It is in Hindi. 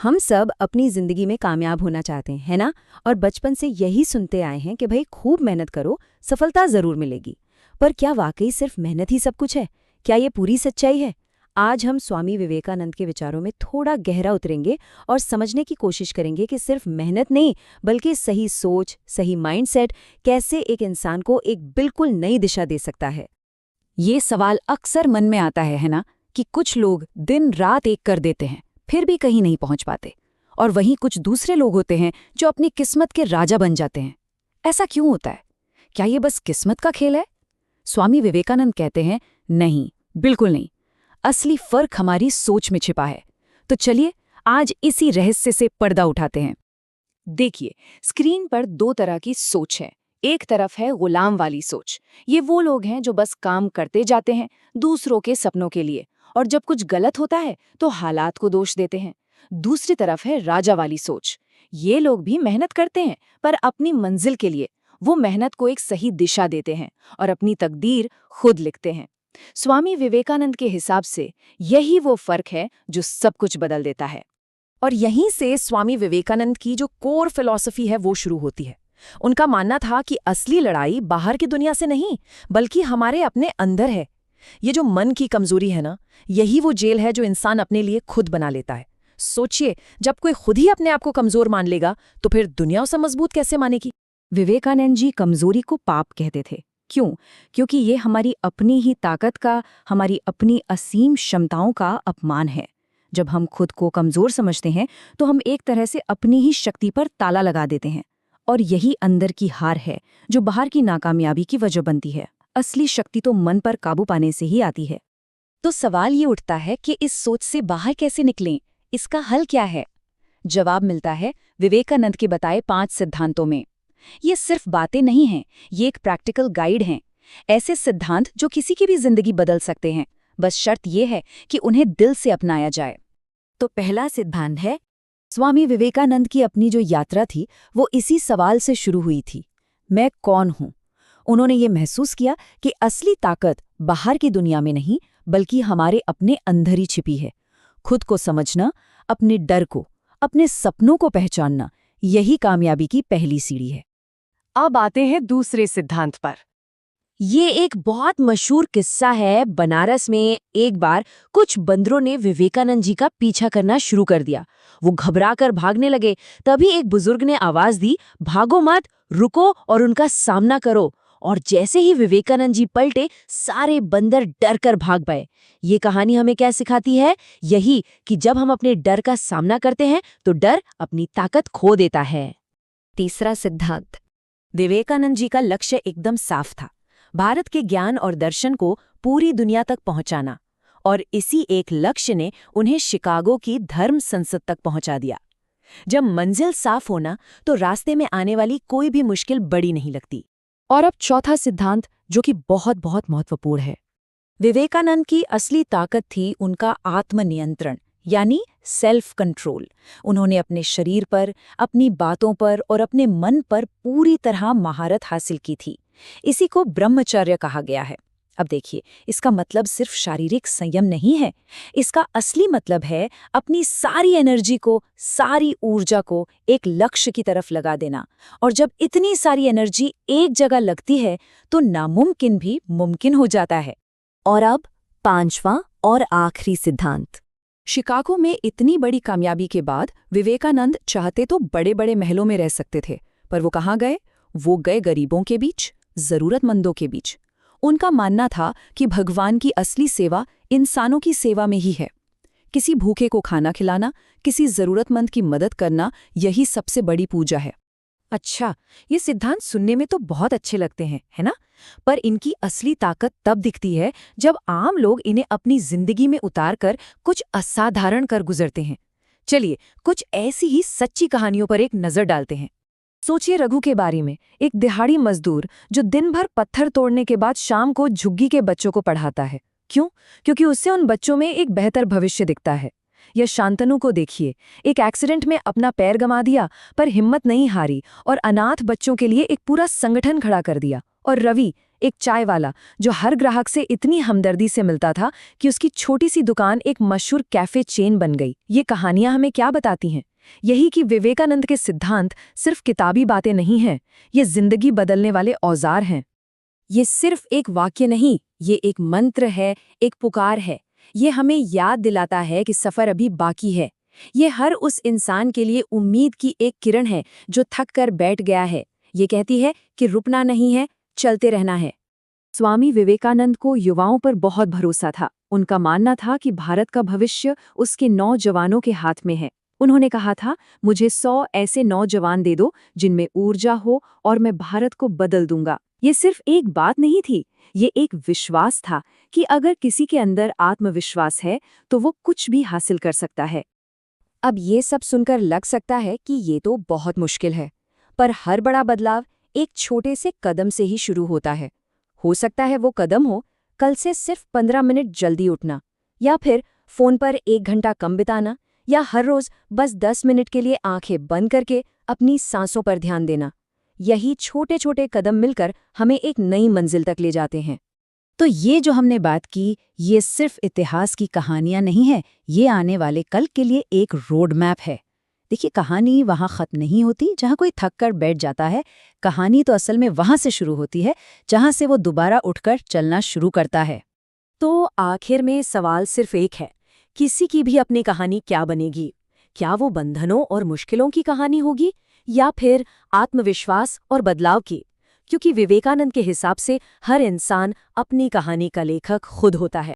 हम सब अपनी जिंदगी में कामयाब होना चाहते हैं, है ना? और बचपन से यही सुनते आए हैं कि भाई खूब मेहनत करो, सफलता जरूर मिलेगी। पर क्या वाकई सिर्फ मेहनत ही सब कुछ है? क्या ये पूरी सच्चाई है? आज हम स्वामी विवेकानंद के विचारों में थोड़ा गहरा उतरेंगे और समझने की कोशिश करेंगे कि सिर्फ मेहनत नहीं, बल्कि सही सोच, सही माइंडसेट कैसे एक इंसान को एक बिल्कुल नई दिशा दे सकता है। ये सवाल अक्सर मन में आता है ना, कि कुछ लोग दिन रात एक कर देते हैं फिर भी कहीं नहीं पहुंच पाते, और वहीं कुछ दूसरे लोग होते हैं जो अपनी किस्मत के राजा बन जाते हैं। ऐसा क्यों होता है? क्या ये बस किस्मत का खेल है? स्वामी विवेकानंद कहते हैं, नहीं, बिल्कुल नहीं। असली फर्क हमारी सोच में छिपा है। तो चलिए आज इसी रहस्य से पर्दा उठाते हैं। देखिए, स्क्रीन पर दो तरह की सोच है। एक तरफ है गुलाम वाली सोच। ये वो लोग हैं जो बस काम करते जाते हैं दूसरों के सपनों के लिए, और जब कुछ गलत होता है तो हालात को दोष देते हैं। दूसरी तरफ है राजा वाली सोच। ये लोग भी मेहनत करते हैं, पर अपनी मंजिल के लिए। वो मेहनत को एक सही दिशा देते हैं और अपनी तकदीर खुद लिखते हैं। स्वामी विवेकानंद के हिसाब से यही वो फर्क है जो सब कुछ बदल देता है। और यहीं से स्वामी विवेकानंद की जो कोर फिलॉसफी है वो शुरू होती है। उनका मानना था कि असली लड़ाई बाहर की दुनिया से नहीं, बल्कि हमारे अपने अंदर है। ये जो मन की कमजोरी है ना, यही वो जेल है जो इंसान अपने लिए खुद बना लेता है। सोचिए, जब कोई खुद ही अपने आप को कमजोर मान लेगा तो फिर दुनिया उसे मजबूत कैसे मानेगी? विवेकानंद जी कमजोरी को पाप कहते थे। क्यों? क्योंकि ये हमारी अपनी ही ताकत का, हमारी अपनी असीम क्षमताओं का अपमान है। जब हम खुद को कमजोर समझते हैं तो हम एक तरह से अपनी ही शक्ति पर ताला लगा देते हैं, और यही अंदर की हार है जो बाहर की नाकामयाबी की वजह बनती है। असली शक्ति तो मन पर काबू पाने से ही आती है। तो सवाल ये उठता है कि इस सोच से बाहर कैसे निकलें? इसका हल क्या है? जवाब मिलता है विवेकानंद के बताए 5 सिद्धांतों में। ये सिर्फ बातें नहीं हैं, ये एक प्रैक्टिकल गाइड हैं। ऐसे सिद्धांत जो किसी की भी जिंदगी बदल सकते हैं, बस शर्त यह है कि उन्हें दिल से अपनाया जाए। तो पहला सिद्धांत है, स्वामी विवेकानंद की अपनी जो यात्रा थी वो इसी सवाल से शुरू हुई थी, मैं कौन हूं? उन्होंने ये महसूस किया कि असली ताकत बाहर की दुनिया में नहीं, बल्कि हमारे अपने अंदर ही छिपी है। खुद को समझना, अपने डर को, अपने सपनों को पहचानना, यही कामयाबी की पहली सीढ़ी है। अब आते हैं दूसरे सिद्धांत पर। ये एक बहुत मशहूर किस्सा है। बनारस में एक बार कुछ बंदरों ने विवेकानंद जी का पीछा करना शुरू कर दिया। वो घबराकर भागने लगे। तभी एक बुजुर्ग ने आवाज दी, भागो मत, रुको और उनका सामना करो। और जैसे ही विवेकानंद जी पलटे, सारे बंदर डर कर भाग गए। ये कहानी हमें क्या सिखाती है? यही कि जब हम अपने डर का सामना करते हैं तो डर अपनी ताकत खो देता है। तीसरा सिद्धांत, विवेकानंद जी का लक्ष्य एकदम साफ था, भारत के ज्ञान और दर्शन को पूरी दुनिया तक पहुंचाना। और इसी एक लक्ष्य ने उन्हें शिकागो की धर्म संसद तक पहुंचा दिया। जब मंजिल साफ होना तो रास्ते में आने वाली कोई भी मुश्किल बड़ी नहीं लगती। और अब चौथा सिद्धांत, जो कि बहुत बहुत महत्वपूर्ण है। विवेकानंद की असली ताकत थी उनका आत्मनियंत्रण, यानी सेल्फ कंट्रोल। उन्होंने अपने शरीर पर, अपनी बातों पर और अपने मन पर पूरी तरह महारत हासिल की थी। इसी को ब्रह्मचर्य कहा गया है। अब देखिए, इसका मतलब सिर्फ शारीरिक संयम नहीं है। इसका असली मतलब है अपनी सारी एनर्जी को, सारी ऊर्जा को एक लक्ष्य की तरफ लगा देना। और जब इतनी सारी एनर्जी एक जगह लगती है तो नामुमकिन भी मुमकिन हो जाता है। और अब 5वां और आखिरी सिद्धांत। शिकागो में इतनी बड़ी कामयाबी के बाद विवेकानंद चाहते तो बड़े बड़े महलों में रह सकते थे, पर वो कहाँ गए? वो गए गरीबों के बीच, जरूरतमंदों के बीच। उनका मानना था कि भगवान की असली सेवा इंसानों की सेवा में ही है। किसी भूखे को खाना खिलाना, किसी जरूरतमंद की मदद करना, यही सबसे बड़ी पूजा है। अच्छा, ये सिद्धांत सुनने में तो बहुत अच्छे लगते हैं, है ना? पर इनकी असली ताकत तब दिखती है जब आम लोग इन्हें अपनी जिंदगी में उतारकर कुछ असाधारण कर गुजरते हैं। चलिए, कुछ ऐसी ही सच्ची कहानियों पर एक नजर डालते हैं। सोचिए रघु के बारे में, एक दिहाड़ी मजदूर जो दिन भर पत्थर तोड़ने के बाद शाम को झुग्गी के बच्चों को पढ़ाता है। क्यों? क्योंकि उससे उन बच्चों में एक बेहतर भविष्य दिखता है। या शांतनु को देखिए, एक एक्सीडेंट में अपना पैर गंवा दिया, पर हिम्मत नहीं हारी और अनाथ बच्चों के लिए एक पूरा संगठन खड़ा कर दिया। और रवि, एक चाय वाला जो हर ग्राहक से इतनी हमदर्दी से मिलता था कि उसकी छोटी सी दुकान एक मशहूर कैफे चेन बन गई। ये कहानियां हमें क्या बताती हैं? यही कि विवेकानंद के सिद्धांत सिर्फ किताबी बातें नहीं हैं, ये जिंदगी बदलने वाले औजार हैं। ये सिर्फ एक वाक्य नहीं, ये एक मंत्र है, एक पुकार है। ये हमें याद दिलाता है कि सफ़र अभी बाकी है। ये हर उस इंसान के लिए उम्मीद की एक किरण है जो थक कर बैठ गया है। ये कहती है कि रुकना नहीं है, चलते रहना है। स्वामी विवेकानंद को युवाओं पर बहुत भरोसा था। उनका मानना था कि भारत का भविष्य उसके नौजवानों के हाथ में है। उन्होंने कहा था, मुझे 100 ऐसे नौजवान दे दो जिनमें ऊर्जा हो और मैं भारत को बदल दूंगा। ये सिर्फ एक बात नहीं थी, ये एक विश्वास था कि अगर किसी के अंदर आत्मविश्वास है तो वो कुछ भी हासिल कर सकता है। अब ये सब सुनकर लग सकता है कि ये तो बहुत मुश्किल है, पर हर बड़ा बदलाव एक छोटे से कदम से ही शुरू होता है। हो सकता है वो कदम हो कल से सिर्फ 15 मिनट जल्दी उठना, या फिर फोन पर 1 घंटा कम बिताना, या हर रोज बस 10 मिनट के लिए आंखें बंद करके अपनी सांसों पर ध्यान देना। यही छोटे छोटे कदम मिलकर हमें एक नई मंजिल तक ले जाते हैं। तो ये जो हमने बात की, ये सिर्फ इतिहास की कहानियां नहीं है, ये आने वाले कल के लिए एक रोड मैप है। देखिए, कहानी वहाँ ख़त्म नहीं होती जहाँ कोई थक कर बैठ जाता है। कहानी तो असल में वहाँ से शुरू होती है जहाँ से वो दोबारा उठकर चलना शुरू करता है। तो आखिर में सवाल सिर्फ एक है, किसी की भी अपनी कहानी क्या बनेगी? क्या वो बंधनों और मुश्किलों की कहानी होगी, या फिर आत्मविश्वास और बदलाव की? क्योंकि विवेकानंद के हिसाब से हर इंसान अपनी कहानी का लेखक खुद होता है।